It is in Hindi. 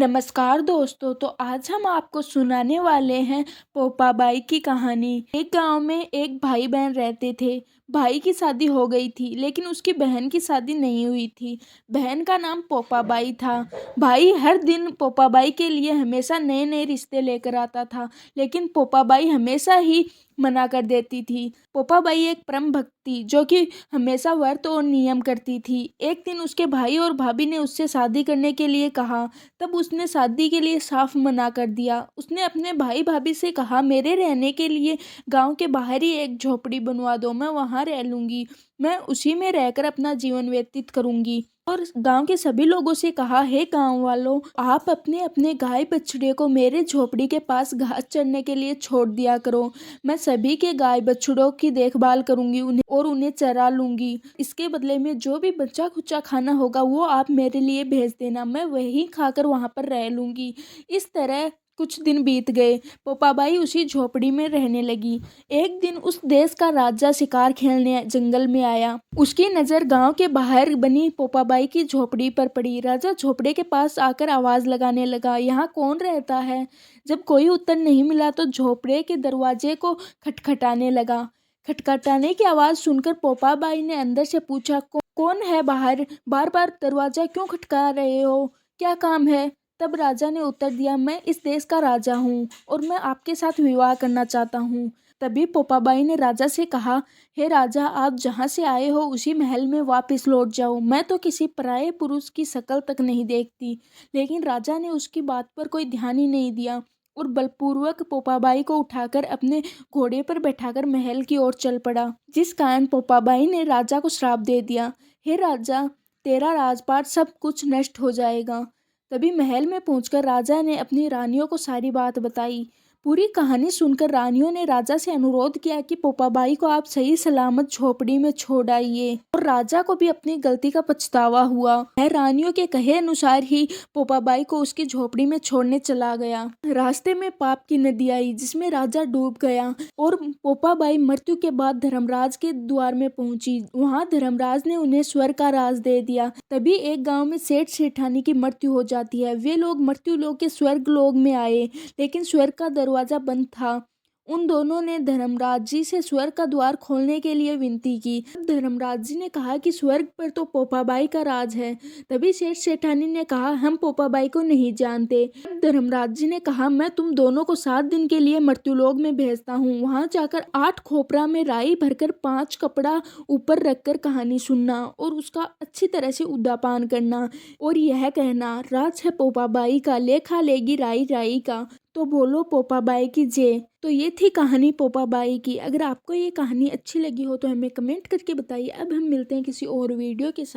नमस्कार दोस्तों। तो आज हम आपको सुनाने वाले हैं पोपाबाई की कहानी। एक गांव में एक भाई बहन रहते थे। भाई की शादी हो गई थी लेकिन उसकी बहन की शादी नहीं हुई थी। बहन का नाम पोपाबाई था। भाई हर दिन पोपाबाई के लिए हमेशा नए नए रिश्ते लेकर आता था, लेकिन पोपाबाई हमेशा ही मना कर देती थी। पोपाबाई एक परम भक्त थी जो कि हमेशा व्रत और नियम करती थी। एक दिन उसके भाई और भाभी ने उससे शादी करने के लिए कहा, तब उसने शादी के लिए साफ मना कर दिया। उसने अपने भाई भाभी से कहा, मेरे रहने के लिए गांव के बाहर ही एक झोपड़ी बनवा दो, मैं वहां रह लूंगी। मैं उसी में रहकर अपना जीवन व्यतीत करूंगी। और गांव के सभी लोगों से कहा, हे गांव वालों, आप अपने अपने गाय बछड़े को मेरे झोपड़ी के पास घास चरने के लिए छोड़ दिया करो। मैं सभी के गाय बछड़ों की देखभाल करूंगी उन्हें चरा लूंगी। इसके बदले में जो भी बचा खुचा खाना होगा वो आप मेरे लिए भेज देना, मैं वही खाकर वहां पर रह लूंगी। इस तरह कुछ दिन बीत गए। पोपाबाई उसी झोपड़ी में रहने लगी। एक दिन उस देश का राजा शिकार खेलने जंगल में आया। उसकी नज़र गांव के बाहर बनी पोपाबाई की झोपड़ी पर पड़ी। राजा झोपड़े के पास आकर आवाज़ लगाने लगा, यहाँ कौन रहता है? जब कोई उत्तर नहीं मिला तो झोपड़े के दरवाजे को खटखटाने लगा। खटखटाने की आवाज़ सुनकर पोपाबाई ने अंदर से पूछा, कौन है बाहर? बार बार दरवाजा क्यों खटका रहे हो? क्या काम है? तब राजा ने उत्तर दिया, मैं इस देश का राजा हूँ और मैं आपके साथ विवाह करना चाहता हूँ। तभी पोपाबाई ने राजा से कहा, हे राजा, आप जहाँ से आए हो उसी महल में वापस लौट जाओ। मैं तो किसी पराये पुरुष की शक्ल तक नहीं देखती। लेकिन राजा ने उसकी बात पर कोई ध्यान ही नहीं दिया और बलपूर्वक पोपाबाई को उठाकर अपने घोड़े पर बैठाकर महल की ओर चल पड़ा। जिस कारण पोपाबाई ने राजा को श्राप दे दिया, हे राजा, तेरा राजपाट सब कुछ नष्ट हो जाएगा। तभी महल में पहुंचकर राजा ने अपनी रानियों को सारी बात बताई। पूरी कहानी सुनकर रानियों ने राजा से अनुरोध किया कि पोपाबाई को आप सही सलामत झोपड़ी में छोड़ आइए। और राजा को भी अपनी गलती का पछतावा हुआ। वह रानियों के कहे अनुसार ही पोपाबाई को उसकी झोपड़ी में छोड़ने चला गया। रास्ते में पाप की नदी आई जिसमें राजा डूब गया और पोपाबाई मृत्यु के बाद धर्मराज के द्वार में पहुंची। वहां धर्मराज ने उन्हें स्वर्ग का राज दे दिया। तभी एक गांव में सेठ सेठानी की मृत्यु हो जाती है। वे लोग मृत्यु लोक के स्वर्ग लोक में आए, लेकिन स्वर्ग का दरवाजा बंद था। उन दोनों ने धर्मराज जी से स्वर्ग का द्वार खोलने के लिए विनती की। धर्मराज जी ने कहा कि स्वर्ग पर तो पोपाबाई का राज है। तभी सेठ सेठानी ने कहा, हम पोपाबाई को नहीं जानते। धर्मराज जी ने कहा, मैं तुम दोनों को 7 दिन के लिए मृत्युलोक में भेजता हूँ। वहां जाकर 8 खोपरा में राई भरकर 5 कपड़ा ऊपर रखकर कहानी सुनना और उसका अच्छी तरह से उद्यापान करना और यह कहना, राज है पोपाबाई का, लेखा लेगी राई राई का। तो बोलो पोपाबाई की जय। तो ये थी कहानी पोपाबाई की। अगर आपको ये कहानी अच्छी लगी हो तो हमें कमेंट करके बताइए। अब हम मिलते हैं किसी और वीडियो के साथ।